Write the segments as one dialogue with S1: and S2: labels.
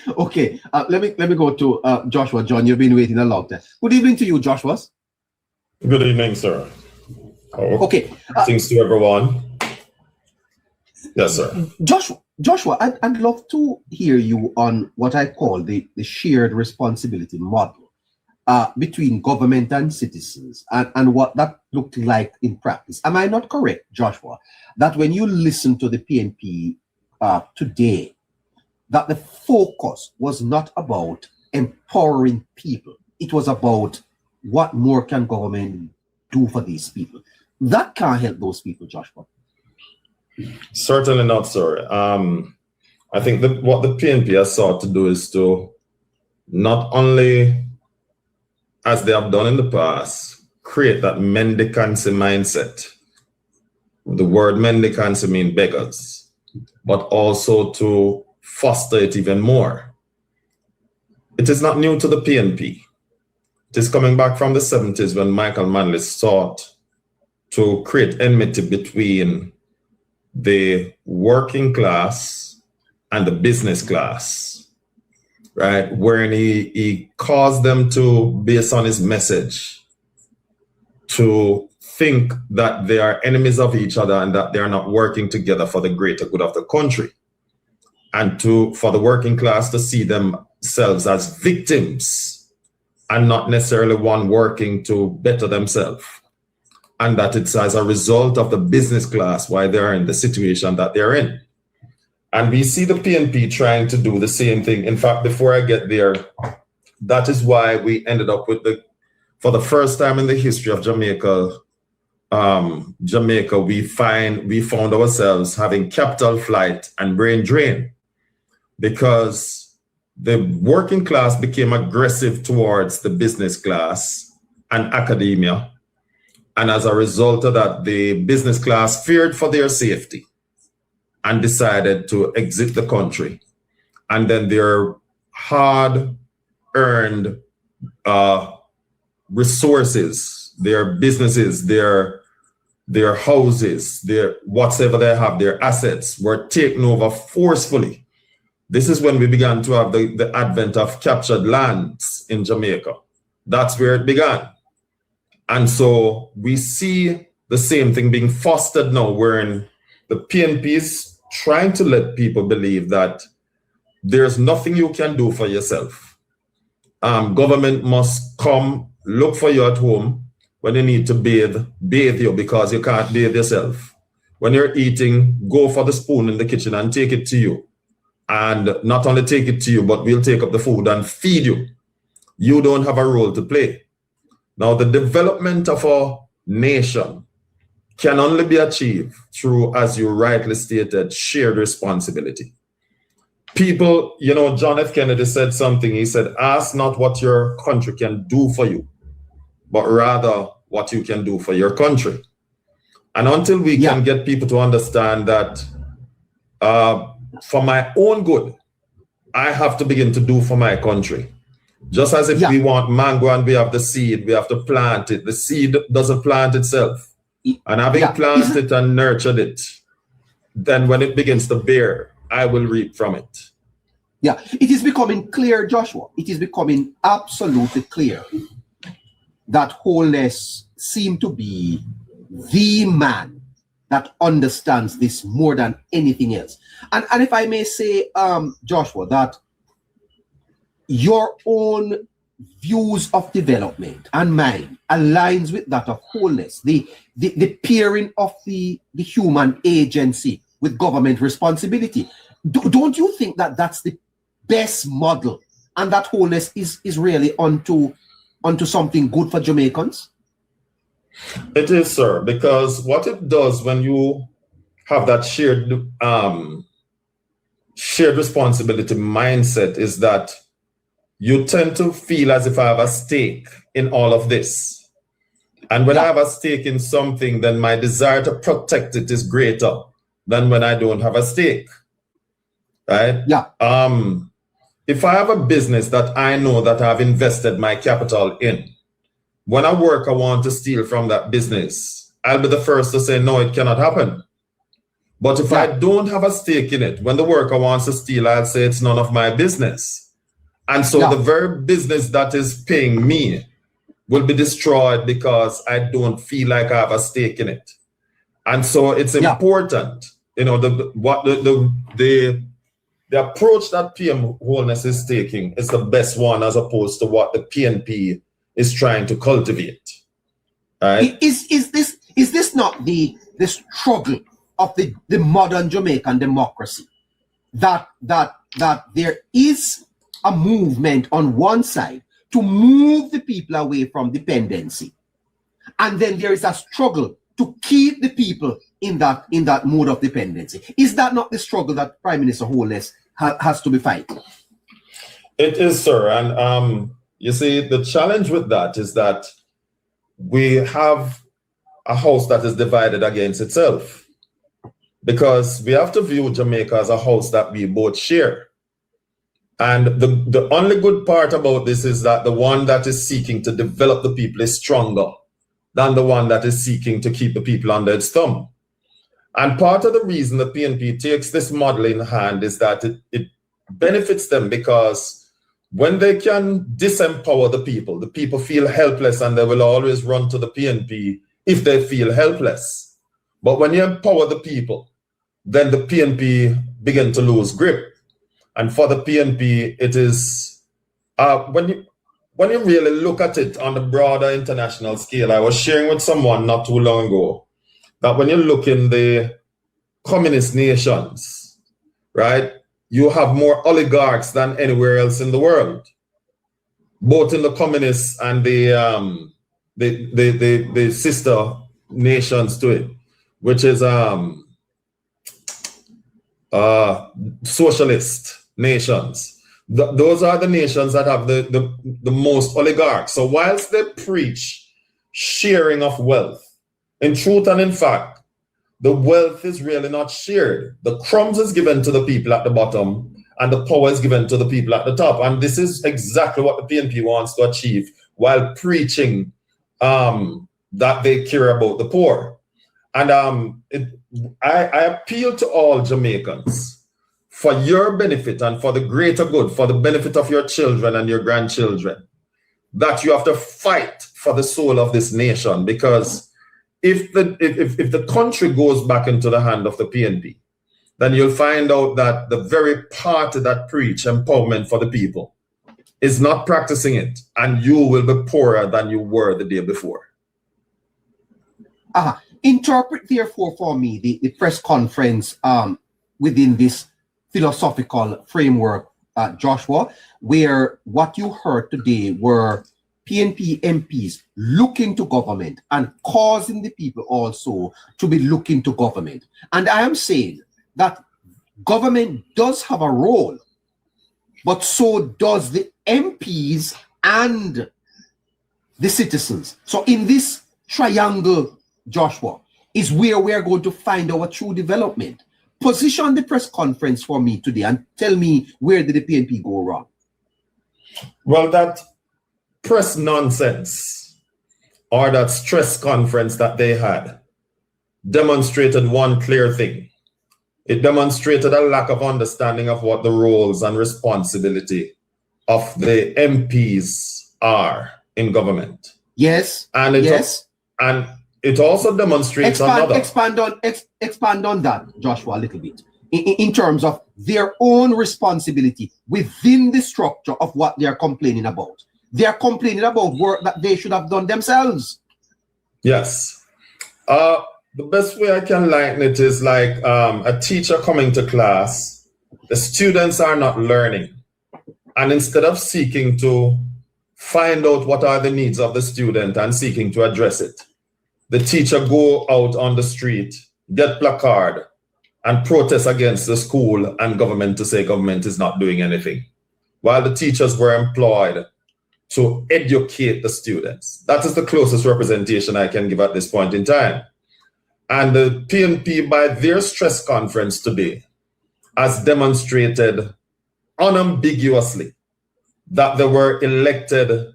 S1: Okay, let me go to Joshua. John, you've been waiting a long time. Good evening to you, Joshua.
S2: Good evening, sir.
S1: Okay.
S2: Thanks to everyone. Yes, sir.
S1: Joshua, I'd love to hear you on what I call the shared responsibility model between government and citizens, and what that looked like in practice. Am I not correct, Joshua, that when you listen to the PNP today, that the focus was not about empowering people, it was about what more can government do for these people? That can't help those people, Joshua.
S2: Certainly not, sir. I think that what the PNP has sought to do is to not only, as they have done in the past, create that mendicancy mindset. The word mendicancy means beggars, but also to foster it even more. It is not new to the PNP. It is coming back from the 70s when Michael Manley sought to create enmity between the working class and the business class, right? Wherein he caused them to, based on his message, to think that they are enemies of each other and that they are not working together for the greater good of the country. And for the working class to see themselves as victims and not necessarily one working to better themselves. And that it's as a result of the business class why they are in the situation that they're in. And we see the PNP trying to do the same thing. In fact, before I get there, that is why we ended up with for the first time in the history of Jamaica, we found ourselves having capital flight and brain drain, because the working class became aggressive towards the business class and academia. And as a result of that, the business class feared for their safety and decided to exit the country. And then their hard-earned resources, their businesses, their houses, their whatever they have, their assets were taken over forcefully. This is when we began to have the advent of captured lands in Jamaica. That's where it began. And so we see the same thing being fostered now, wherein the PNP is trying to let people believe that there's nothing you can do for yourself. Government must come look for you at home when you need to bathe you because you can't bathe yourself. When you're eating, go for the spoon in the kitchen and take it to you. And not only take it to you, but we'll take up the food and feed you. You don't have a role to play. Now, the development of a nation can only be achieved through, as you rightly stated, shared responsibility. People, John F. Kennedy said something. He said, ask not what your country can do for you, but rather what you can do for your country. And until we can get people to understand that for my own good, I have to begin to do for my country. Just as if we want mango and we have the seed, we have to plant it. The seed doesn't plant itself. And having planted it and nurtured it, then when it begins to bear, I will reap from it.
S1: Yeah, it is becoming clear, Joshua. It is becoming absolutely clear that Wholeness seemed to be the man that understands this more than anything else. And if I may say, Joshua, that your own views of development and mine aligns with that of Wholeness, the pairing of the human agency with government responsibility. Don't you think that that's the best model, and that Wholeness is really onto something good for Jamaicans?
S2: It is, sir, because what it does when you have that shared responsibility mindset is that you tend to feel as if I have a stake in all of this. And when I have a stake in something, then my desire to protect it is greater than when I don't have a stake. Right?
S1: Yeah.
S2: If I have a business that I know that I've invested my capital in, when a worker wants to steal from that business, I'll be the first to say, no, it cannot happen. But if I don't have a stake in it, when the worker wants to steal, I'll say it's none of my business. And so the very business that is paying me will be destroyed because I don't feel like I have a stake in it. And so it's important, you know, the approach that PM Wholeness is taking is the best one as opposed to what the PNP is trying to cultivate. Right?
S1: Is this not the struggle of the modern Jamaican democracy? That there is a movement on one side to move the people away from dependency, and then there is a struggle to keep the people in that mode of dependency. Is that not the struggle that Prime Minister Wholeness has to be fighting?
S2: It is, sir. And you see, the challenge with that is that we have a house that is divided against itself, because we have to view Jamaica as a house that we both share. And the only good part about this is that the one that is seeking to develop the people is stronger than the one that is seeking to keep the people under its thumb. And part of the reason the PNP takes this model in hand is that it benefits them, because when they can disempower the people feel helpless, and they will always run to the PNP if they feel helpless. But when you empower the people, then the PNP begin to lose grip. And for the PNP, it is, when you really look at it on the broader international scale, I was sharing with someone not too long ago that when you look in the communist nations, right, you have more oligarchs than anywhere else in the world, both in the communists and the sister nations to it, which is socialist nations. Those are the nations that have the most oligarchs. So whilst they preach sharing of wealth, in truth and in fact, the wealth is really not shared. The crumbs is given to the people at the bottom, and the power is given to the people at the top. And this is exactly what the PNP wants to achieve while preaching that they care about the poor. And I appeal to all Jamaicans, for your benefit and for the greater good, for the benefit of your children and your grandchildren, that you have to fight for the soul of this nation. Because if the country goes back into the hand of the PNP, then you'll find out that the very party that preach empowerment for the people is not practicing it, and you will be poorer than you were the day before.
S1: Interpret, therefore, for me the press conference within this philosophical framework, Joshua, where what you heard today were PNP MPs looking to government and causing the people also to be looking to government. And I am saying that government does have a role, but so does the MPs and the citizens. So in this triangle, Joshua, is where we are going to find our true development. Position the press conference for me today and tell me, where did the PNP go wrong?
S2: Well, that press nonsense, or that stress conference that they had, demonstrated one clear thing. It demonstrated a lack of understanding of what the roles and responsibility of the MPs are in government.
S1: Yes.
S2: And it also demonstrates
S1: expand on that, Joshua, a little bit, in terms of their own responsibility within the structure of what they are complaining about. They are complaining about work that they should have done themselves.
S2: Yes. The best way I can lighten it is like a teacher coming to class. The students are not learning. And instead of seeking to find out what are the needs of the student and seeking to address it, the teacher go out on the street, get placard, and protest against the school and government to say government is not doing anything, while the teachers were employed to educate the students. That is the closest representation I can give at this point in time. And the PNP, by their stress conference today, has demonstrated unambiguously that they were elected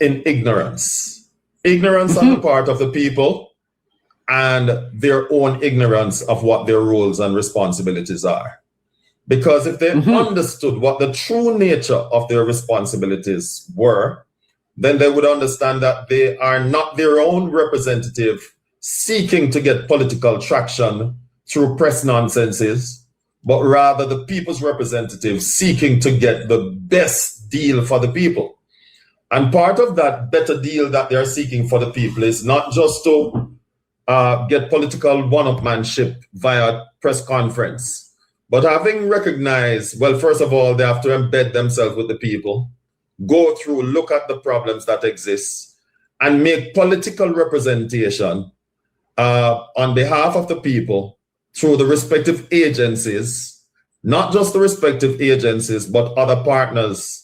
S2: in ignorance. Ignorance on the part of the people, and their own ignorance of what their roles and responsibilities are. Because if they understood what the true nature of their responsibilities were, then they would understand that they are not their own representative seeking to get political traction through press nonsenses, but rather the people's representative seeking to get the best deal for the people. And part of that better deal that they're seeking for the people is not just to get political one-upmanship via press conference, but having recognized, well, first of all, they have to embed themselves with the people, go through, look at the problems that exist, and make political representation on behalf of the people through the respective agencies, not just the respective agencies, but other partners,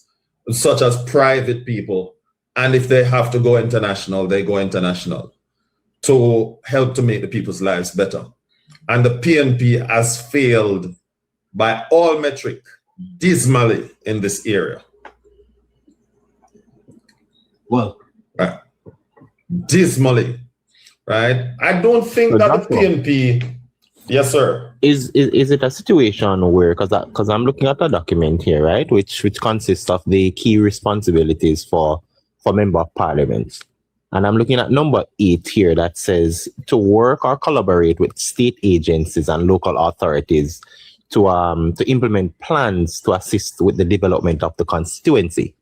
S2: such as private people. And if they have to go international, they go international to help to make the people's lives better. And the PNP has failed by all metric dismally in this area.
S1: Well,
S2: right. Dismally, right? I don't think that the PNP, yes, sir.
S3: Is it a situation where, because I'm looking at a document here, right, which consists of the key responsibilities for member of parliament, and I'm looking at number 8 here that says to work or collaborate with state agencies and local authorities to implement plans to assist with the development of the constituency.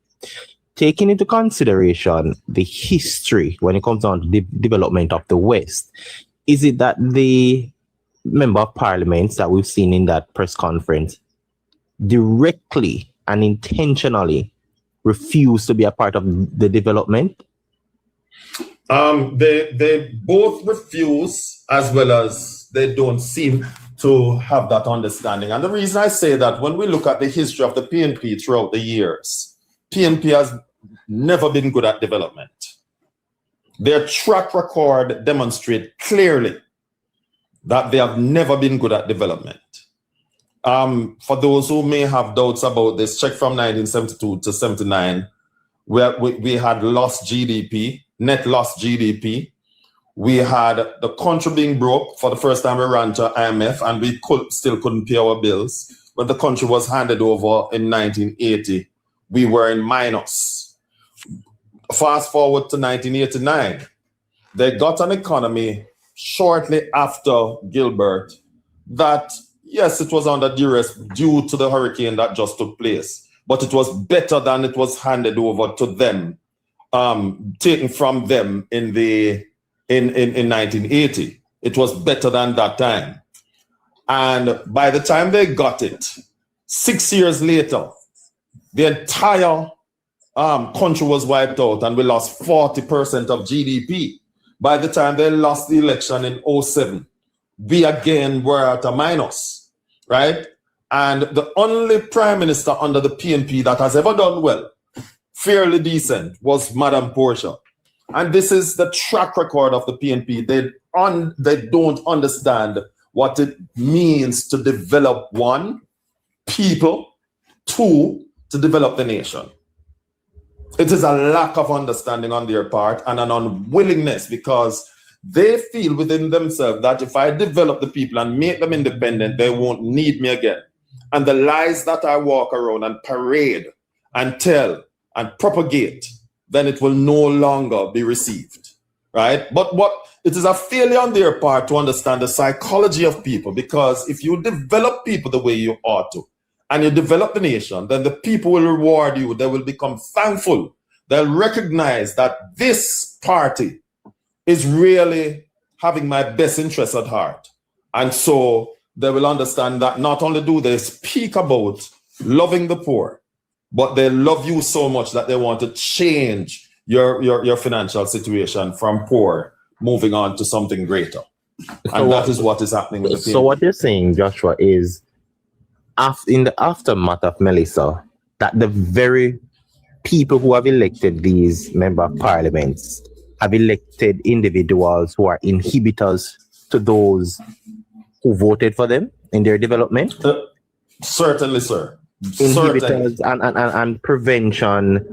S3: Taking into consideration the history when it comes down to the development of the West, is it that the member of parliaments that we've seen in that press conference directly and intentionally refuse to be a part of the development?
S2: They both refuse, as well as they don't seem to have that understanding. And the reason I say that, when we look at the history of the PNP throughout the years, PNP has never been good at development. Their track record demonstrates clearly that they have never been good at development. For those who may have doubts about this, check from 1972 to 79, where we had lost GDP, net lost GDP. We had the country being broke. For the first time we ran to IMF, and we still couldn't pay our bills. When the country was handed over in 1980, we were in minus. Fast forward to 1989, they got an economy shortly after Gilbert that, yes, it was under duress due to the hurricane that just took place, but it was better than it was handed over to them, taken from them in 1980. It was better than that time. And by the time they got it, 6 years later, the entire country was wiped out and we lost 40% of GDP. By the time they lost the election in 2007, we again were at a minus, right? And the only prime minister under the PNP that has ever done well, fairly decent, was Madam Portia. And this is the track record of the PNP. They don't understand what it means to develop, one, people, two, to develop the nation. It is a lack of understanding on their part and an unwillingness, because they feel within themselves that if I develop the people and make them independent, they won't need me again. And the lies that I walk around and parade and tell and propagate, then it will no longer be received, right? But it is a failure on their part to understand the psychology of people, because if you develop people the way you ought to, and you develop the nation, then the people will reward you. They will become thankful. They'll recognize that this party is really having my best interests at heart. And so they will understand that not only do they speak about loving the poor, but they love you so much that they want to change your financial situation from poor, moving on to something greater. And that is what is happening with the people.
S3: So what you're saying, Joshua, is in the aftermath of Melissa, that the very people who have elected these member of parliaments have elected individuals who are inhibitors to those who voted for them in their development?
S2: Certainly, sir.
S3: Inhibitors and prevention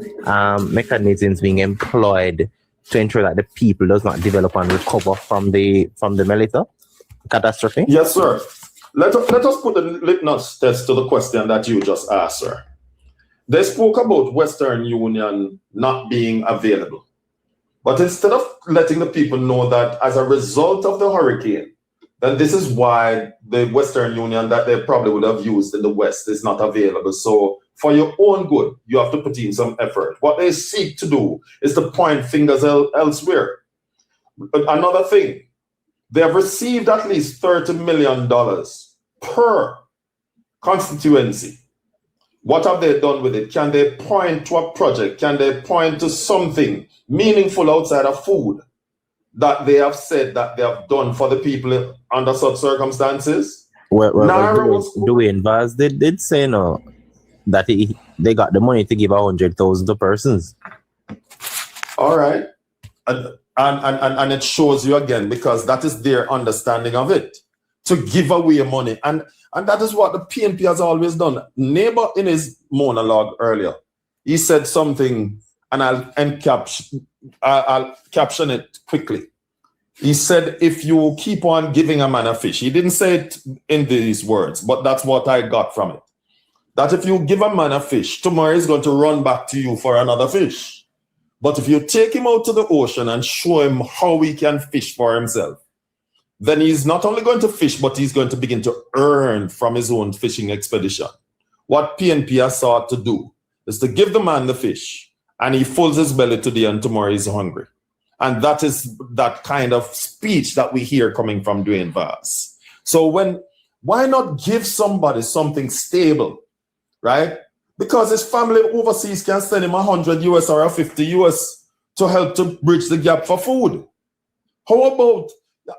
S3: mechanisms being employed to ensure that the people does not develop and recover from the Melita catastrophe?
S2: Yes, sir. Let us put the litmus test to the question that you just asked, sir. They spoke about Western Union not being available. But instead of letting the people know that as a result of the hurricane, then this is why the Western Union that they probably would have used in the West is not available. So for your own good, you have to put in some effort. What they seek to do is to point fingers elsewhere. Another thing, they have received at least $30 million per constituency. What have they done with it? Can they point to a project? Can they point to something meaningful outside of food that they have said that they have done for the people under such circumstances?
S3: Dwayne Vaz did say no, that they got the money to give 100,000 to persons.
S2: All right. And it shows you again, because that is their understanding of it, to give away money. And that is what the PNP has always done. Neighbor, in his monologue earlier, he said something, and I'll caption it quickly. He said, if you keep on giving a man a fish, he didn't say it in these words, but that's what I got from it. That if you give a man a fish, tomorrow he's going to run back to you for another fish. But if you take him out to the ocean and show him how he can fish for himself, then he's not only going to fish, but he's going to begin to earn from his own fishing expedition. What PNP has sought to do is to give the man the fish, and he fills his belly today, and tomorrow he's hungry. And that is that kind of speech that we hear coming from Dwayne Vaz. So why not give somebody something stable, right? Because his family overseas can send him $100 US or $50 US to help to bridge the gap for food. How about,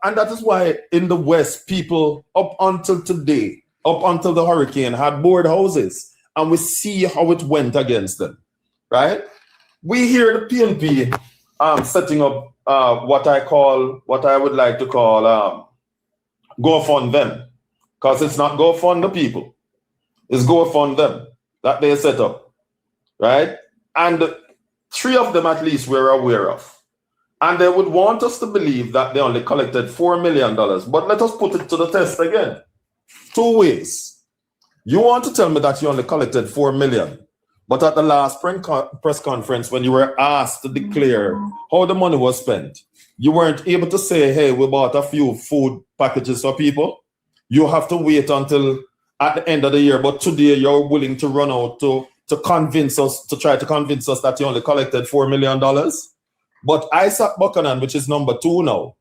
S2: and that is why in the West, people up until today, up until the hurricane, had board houses, and we see how it went against them, right? We hear the PNP setting up what I would like to call go fund them, because it's not go fund the people, it's go fund them that they set up, right? And 3 of them at least we're aware of. And they would want us to believe that they only collected $4 million. But let us put it to the test again. 2 ways. You want to tell me that you only collected $4 million, but at the last press conference, when you were asked to declare how the money was spent, you weren't able to say, hey, we bought a few food packages for people. You have to wait until at the end of the year. But today you're willing to run out to try to convince us that you only collected $4 million. But Isaac Buchanan, which is number 2 now,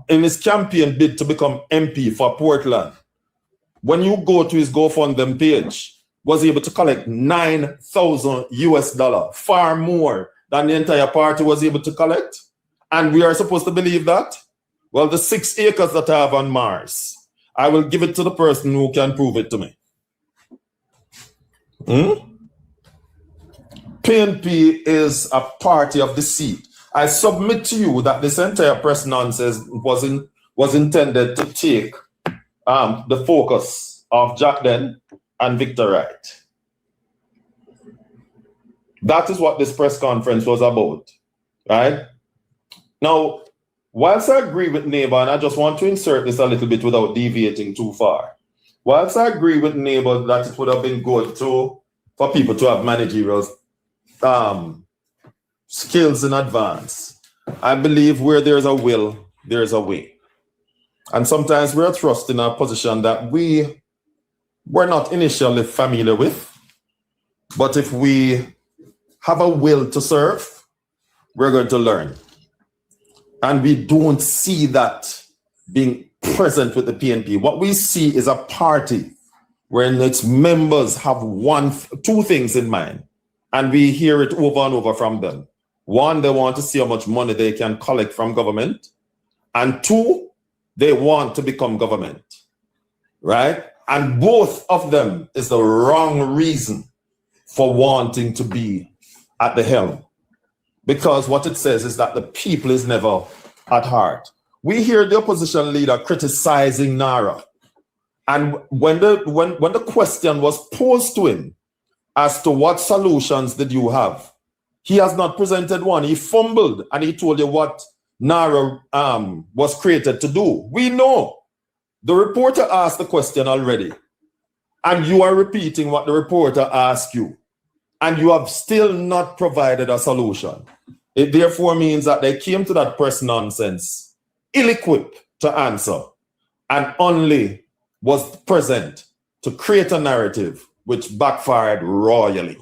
S2: in his campaign bid to become MP for Portland, when you go to his GoFundMe page, was able to collect $9,000 US, far more than the entire party was able to collect. And we are supposed to believe that? Well, the 6 acres that I have on Mars, I will give it to the person who can prove it to me. PNP is a party of deceit. I submit to you that this entire press nonsense was intended to take the focus of Jack Den and Victor Wright. That is what this press conference was about, right? Now, whilst I agree with Neighbor, and I just want to insert this a little bit without deviating too far. Whilst I agree with Neighbor that it would have been good for people to have managerial skills in advance, I believe where there's a will, there's a way. And sometimes we're thrust in a position that we were not initially familiar with. But if we have a will to serve, we're going to learn. And we don't see that being present with the PNP. What we see is a party wherein its members have 2 things in mind. And we hear it over and over from them. 1, they want to see how much money they can collect from government. And 2, they want to become government, right? And both of them is the wrong reason for wanting to be at the helm. Because what it says is that the people is never at heart. We hear the opposition leader criticizing Nara. And when the question was posed to him as to what solutions did you have, He has not presented one. He fumbled and he told you what NARA was created to do. We know. The reporter asked the question already, and you are repeating what the reporter asked you, and you have still not provided a solution. It therefore means that they came to that press nonsense ill-equipped to answer, and only was present to create a narrative which backfired royally.